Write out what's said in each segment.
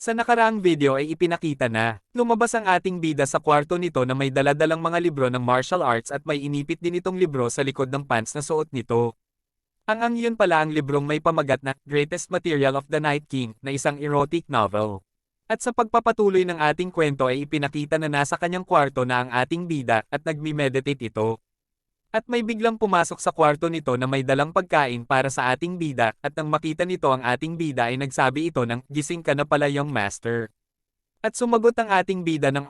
Sa nakaraang video ay ipinakita na, lumabas ang ating bida sa kwarto nito na may daladalang mga libro ng martial arts at may inipit din itong libro sa likod ng pants na suot nito. Ang yun pala ang librong may pamagat na Greatest Material of the Night King na isang erotic novel. At sa pagpapatuloy ng ating kwento ay ipinakita na nasa kanyang kwarto na ang ating bida at nagmi-meditate ito. At may biglang pumasok sa kwarto nito na may dalang pagkain para sa ating bida at nang makita nito ang ating bida ay nagsabi ito ng gising ka na pala young master. At sumagot ang ating bida ng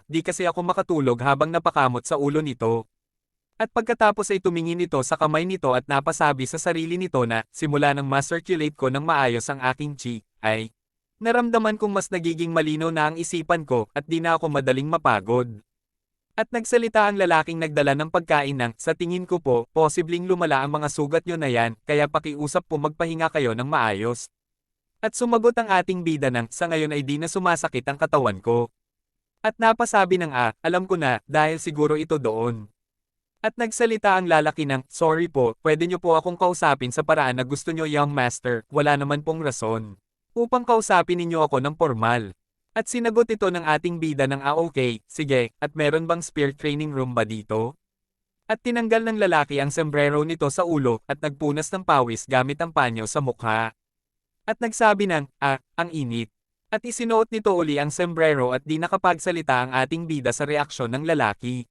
di kasi ako makatulog habang napakamot sa ulo nito. At pagkatapos ay tumingin ito sa kamay nito at napasabi sa sarili nito na simula nang ma-circulate ko ng maayos ang aking chi, ay naramdaman kong mas nagiging malinaw na ang isipan ko at di na ako madaling mapagod. At nagsalita ang lalaking nagdala ng pagkain ng, sa tingin ko po, posibleng lumala ang mga sugat nyo na yan, kaya pakiusap po magpahinga kayo ng maayos. At sumagot ang ating bida ng, sa ngayon ay di na sumasakit ang katawan ko. At napasabi ng alam ko na, dahil siguro ito doon. At nagsalita ang lalaki ng, sorry po, pwede nyo po akong kausapin sa paraan na gusto nyo young master, wala naman pong rason. Upang kausapin ninyo ako ng formal. At sinagot ito ng ating bida ng okay, sige, at meron bang spear training room ba dito? At tinanggal ng lalaki ang sombrero nito sa ulo at nagpunas ng pawis gamit ang panyo sa mukha. At nagsabi ng, ang init. At isinuot nito uli ang sombrero at di nakapagsalita ang ating bida sa reaksyon ng lalaki.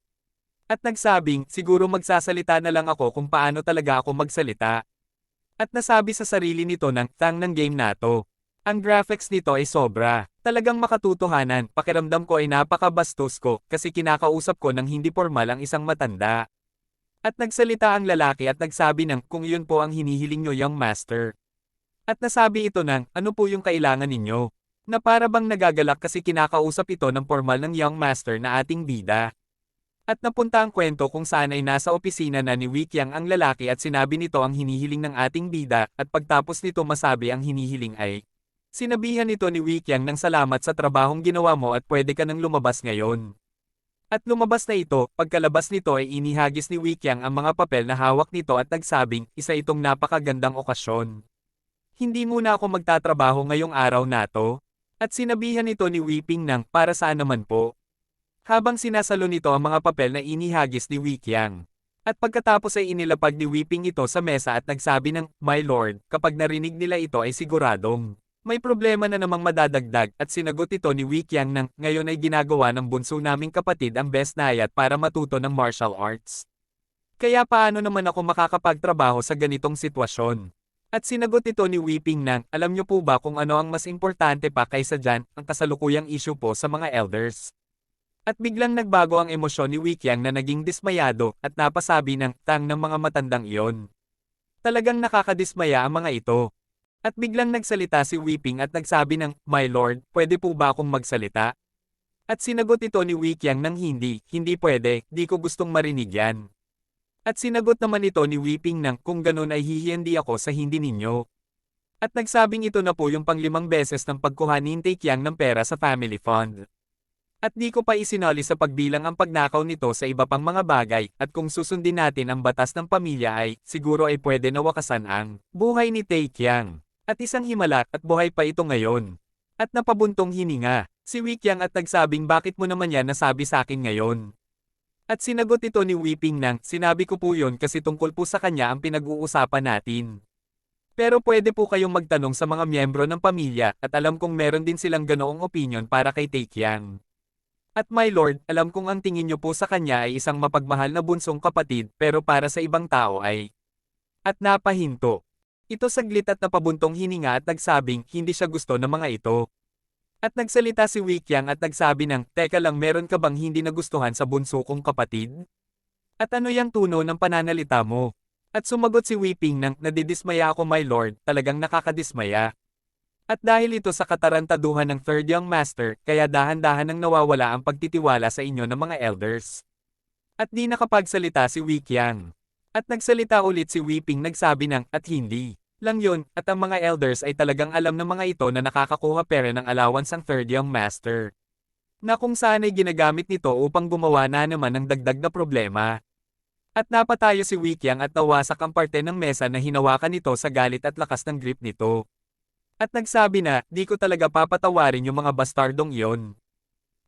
At nagsabing, siguro magsasalita na lang ako kung paano talaga ako magsalita. At nasabi sa sarili nito ng, tang ng game na to. Ang graphics nito ay sobra. Talagang makatutuhanan, pakiramdam ko ay napakabastos ko kasi kinakausap ko ng hindi formal ang isang matanda. At nagsalita ang lalaki at nagsabi ng kung yun po ang hinihiling nyo young master. At nasabi ito ng ano po yung kailangan ninyo. Na para bang nagagalak kasi kinakausap ito ng formal ng young master na ating bida. At napunta ang kwento kung saan ay nasa opisina na ni Wikyang ang lalaki at sinabi nito ang hinihiling ng ating bida at pagtapos nito masabi ang hinihiling ay sinabihan nito ni Wikyang ng salamat sa trabahong ginawa mo at pwede ka nang lumabas ngayon. At lumabas na ito, pagkalabas nito ay inihagis ni Wikyang ang mga papel na hawak nito at nagsabing, isa itong napakagandang okasyon. Hindi muna ako magtatrabaho ngayong araw na to. At sinabihan nito ni Weeping ng, para saan naman po? Habang sinasalo nito ang mga papel na inihagis ni Wikyang. At pagkatapos ay inilapag ni Weeping ito sa mesa at nagsabi ng, my lord, kapag narinig nila ito ay siguradong may problema na namang madadagdag at sinagot ito ni Wikyang ng ngayon ay ginagawa ng bunso naming kapatid ang best nayat para matuto ng martial arts. Kaya paano naman ako makakapagtrabaho sa ganitong sitwasyon? At sinagot ito ni Weeping ng alam nyo po ba kung ano ang mas importante pa kaysa dyan ang kasalukuyang issue po sa mga elders? At biglang nagbago ang emosyon ni Wikyang na naging dismayado at napasabi ng tang ng mga matandang iyon. Talagang nakakadismaya ang mga ito. At biglang nagsalita si Weeping at nagsabi ng, my lord, pwede po ba akong magsalita? At sinagot ito ni Wikyang ng hindi pwede, di ko gustong marinig yan. At sinagot naman ito ni Weeping ng, kung ganun ay hihindi ako sa hindi ninyo. At nagsabing ito na po yung pang-5 beses ng pagkuha ni Taekyang ng pera sa family fund. At di ko pa isinali sa pagbilang ang pagnakaw nito sa iba pang mga bagay, at kung susundin natin ang batas ng pamilya ay, siguro ay pwede na wakasan ang buhay ni Taekyang. At isang himala at buhay pa ito ngayon. At napabuntong hininga, si Wikyang at nagsabing bakit mo naman yan nasabi sa akin ngayon. At sinagot ito ni Weeping ng sinabi ko po yun kasi tungkol po sa kanya ang pinag-uusapan natin. Pero pwede po kayong magtanong sa mga miyembro ng pamilya at alam kong meron din silang ganoong opinion para kay Taekyang. At my lord, alam kong ang tingin nyo po sa kanya ay isang mapagmahal na bunsong kapatid pero para sa ibang tao ay at napahinto. Ito saglit at napabuntong hininga at nagsabing hindi siya gusto ng mga ito. At nagsalita si Wikyang at nagsabi ng, teka lang meron ka bang hindi nagustuhan sa bunso kong kapatid? At ano yung tuno ng pananalita mo? At sumagot si Weeping ng, nadidismaya ako my lord, talagang nakakadismaya. At dahil ito sa katarantaduhan ng third young master, kaya dahan-dahan nang nawawala ang pagtitiwala sa inyo ng mga elders. At di nakapagsalita si Wikyang. At nagsalita ulit si Weeping nagsabi ng, at hindi lang yun, at ang mga elders ay talagang alam ng mga ito na nakakakuha pera ng allowance ang third young master. Na kung saan ay ginagamit nito upang gumawa na naman ng dagdag na problema. At napatayo si Wikyang at nawasak ang parte ng mesa na hinawakan nito sa galit at lakas ng grip nito. At nagsabi na, di ko talaga papatawarin yung mga bastardong iyon.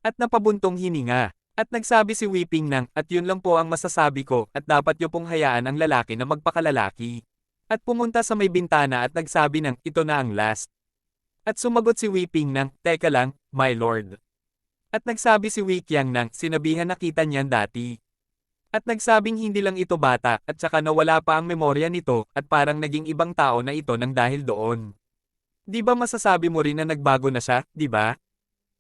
At napabuntong hininga. At nagsabi si Weeping nang, at yun lang po ang masasabi ko, at dapat niyo pong hayaan ang lalaki na magpakalalaki. At pumunta sa may bintana at nagsabi nang, ito na ang last. At sumagot si Weeping nang, teka lang, my lord. At nagsabi si Weiqiang nang, sinabihan na kita niyan dati. At nagsabing hindi lang ito bata, at saka nawala pa ang memorya nito, at parang naging ibang tao na ito nang dahil doon. Di ba masasabi mo rin na nagbago na siya, di ba?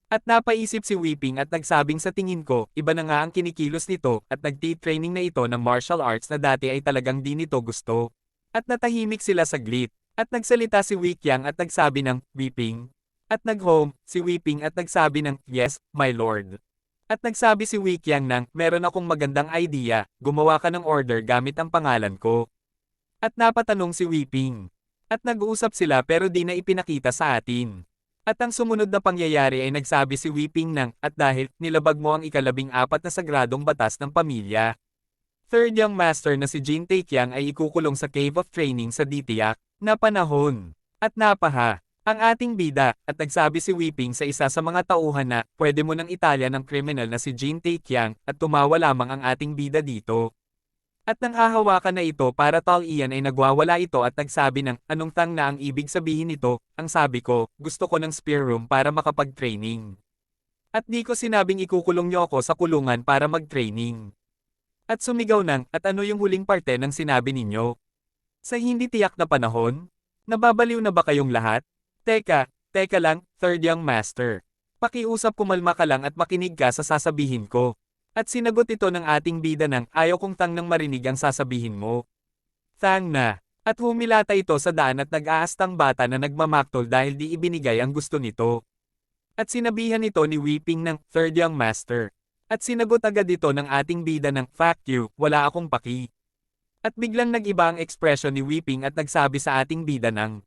At napaisip si Weeping at nagsabing sa tingin ko, iba na nga ang kinikilos nito, at nagti-training na ito ng martial arts na dati ay talagang di nito gusto. At natahimik sila saglit. At nagsalita si Weiqiang at nagsabi ng, Weeping. At nag-home, si Weeping at nagsabi ng, yes, my lord. At nagsabi si Weiqiang nang, meron akong magandang idea, gumawa ka ng order gamit ang pangalan ko. At napatanong si Weeping. At nag-uusap sila pero di na ipinakita sa atin. At ang sumunod na pangyayari ay nagsabi si Weeping nang, at dahil, nilabag mo ang ika-14 na sagradong batas ng pamilya. Third young master na si Jin Taekyang ay ikukulong sa Cave of Training sa Ditiak, na panahon. At napaha. Ang ating bida, at nagsabi si Weeping sa isa sa mga tauhan na, pwede mo nang italya ng kriminal na si Jin Taekyang, at tumawa lamang ang ating bida dito. At nang hahawakan na ito para tal-iyan ay nagwawala ito at nagsabi ng, anong tang na ang ibig sabihin nito, ang sabi ko, gusto ko ng spear room para makapag-training. At di ko sinabing ikukulong niyo ako sa kulungan para mag-training. At sumigaw ng, at ano yung huling parte ng sinabi ninyo? Sa hindi tiyak na panahon? Nababaliw na ba kayong lahat? Teka lang, third young master. Pakiusap kumalma ka lang at makinig ka sa sasabihin ko. At sinagot ito ng ating bida ng, ayaw kong tang nang marinig ang sasabihin mo. Tang na. At humilata ito sa daan at nag-aastang bata na nagmamaktol dahil di ibinigay ang gusto nito. At sinabihan ito ni Weeping ng, third young master. At sinagot agad ito ng ating bida ng, fuck you, wala akong paki. At biglang nag-iba ang ekspresyon ni Weeping at nagsabi sa ating bida ng,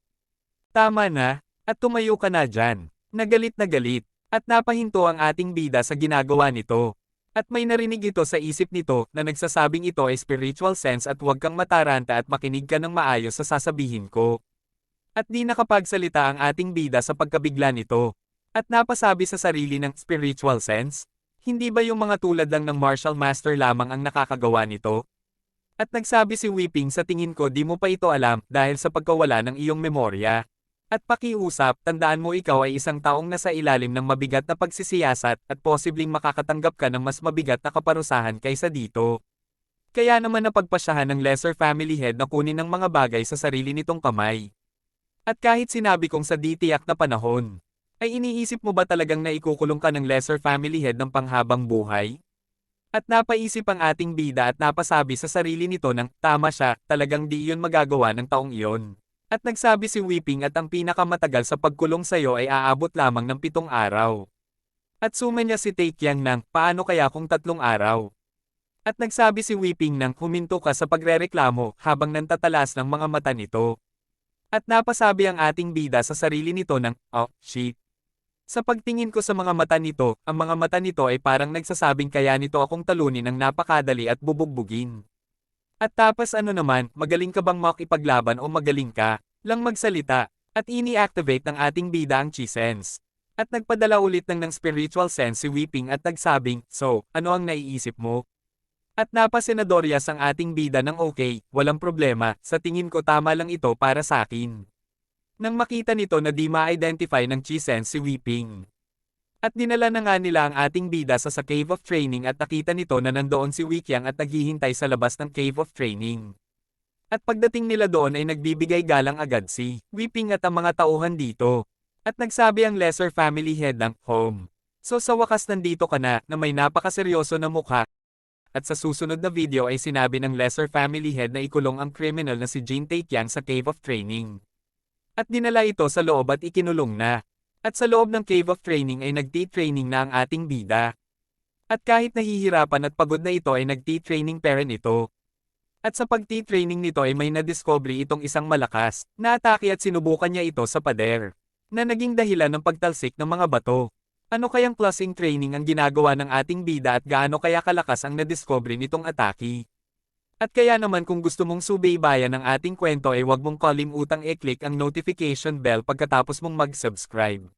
tama na, at tumayo ka na dyan. Nagalit na galit, at napahinto ang ating bida sa ginagawa nito. At may narinig ito sa isip nito na nagsasabing ito ay spiritual sense at huwag kang mataranta at makinig ka ng maayos sa sasabihin ko. At di nakapagsalita ang ating bida sa pagkabigla nito. At napasabi sa sarili ng spiritual sense, hindi ba yung mga tulad lang ng martial master lamang ang nakakagawa nito? At nagsabi si Weeping sa tingin ko di mo pa ito alam dahil sa pagkawala ng iyong memorya. At pakiusap, tandaan mo ikaw ay isang taong nasa ilalim ng mabigat na pagsisiyasat at posibleng makakatanggap ka ng mas mabigat na kaparusahan kaysa dito. Kaya naman napagpasyahan ng lesser family head na kunin ng mga bagay sa sarili nitong kamay. At kahit sinabi kong sa di tiyak na panahon, ay iniisip mo ba talagang na ikukulong ka ng lesser family head ng panghabang buhay? At napaisip ang ating bida at napasabi sa sarili nito ng, tama siya, talagang di iyon magagawa ng taong iyon. At nagsabi si Weeping at ang pinakamatagal sa pagkulong sayo ay aabot lamang ng 7 araw. At sumanya si Taekyang ng, paano kaya kung 3 araw? At nagsabi si Weeping ng, huminto ka sa pagrereklamo habang nantatalas ng mga mata nito. At napasabi ang ating bida sa sarili nito ng, oh, shit. Sa pagtingin ko sa mga mata nito, ang mga mata nito ay parang nagsasabing kaya nito akong talunin ng napakadali at bubugbugin. At tapos ano naman, magaling ka bang makipaglaban o magaling ka lang magsalita? At ini-activate ng ating bida ang chi sense. At nagpadala ulit ng spiritual sense si Weeping at nagsabing, so, ano ang naiisip mo? At napasenadoryas ang ating bida ng okay, walang problema, sa tingin ko tama lang ito para sa akin. Nang makita nito na di ma-identify ng chi sense si Weeping. At dinala na nga nila ang ating bida sa Cave of Training at nakita nito na nandoon si Weiqiang at naghihintay sa labas ng Cave of Training. At pagdating nila doon ay nagbibigay galang agad si Weeping at ang mga tauhan dito. At nagsabi ang lesser family head ng home. So sa wakas nandito ka na may napakaseryoso na mukha. At sa susunod na video ay sinabi ng lesser family head na ikulong ang criminal na si Jin Taekyang sa Cave of Training. At dinala ito sa loob at ikinulong na. At sa loob ng Cave of Training ay nagti-training na ang ating bida. At kahit nahihirapan at pagod na ito ay nagti-training pa rin ito. At sa pagti-training nito ay may na-discovery itong isang malakas na atake at sinubukan niya ito sa pader, na naging dahilan ng pagtalsik ng mga bato. Ano kayang klaseng training ang ginagawa ng ating bida at gaano kaya kalakas ang na-discovery nitong atake? At kaya naman kung gusto mong subaybayan ang ating kwento ay huwag mong kalimutang i-click ang notification bell pagkatapos mong mag-subscribe.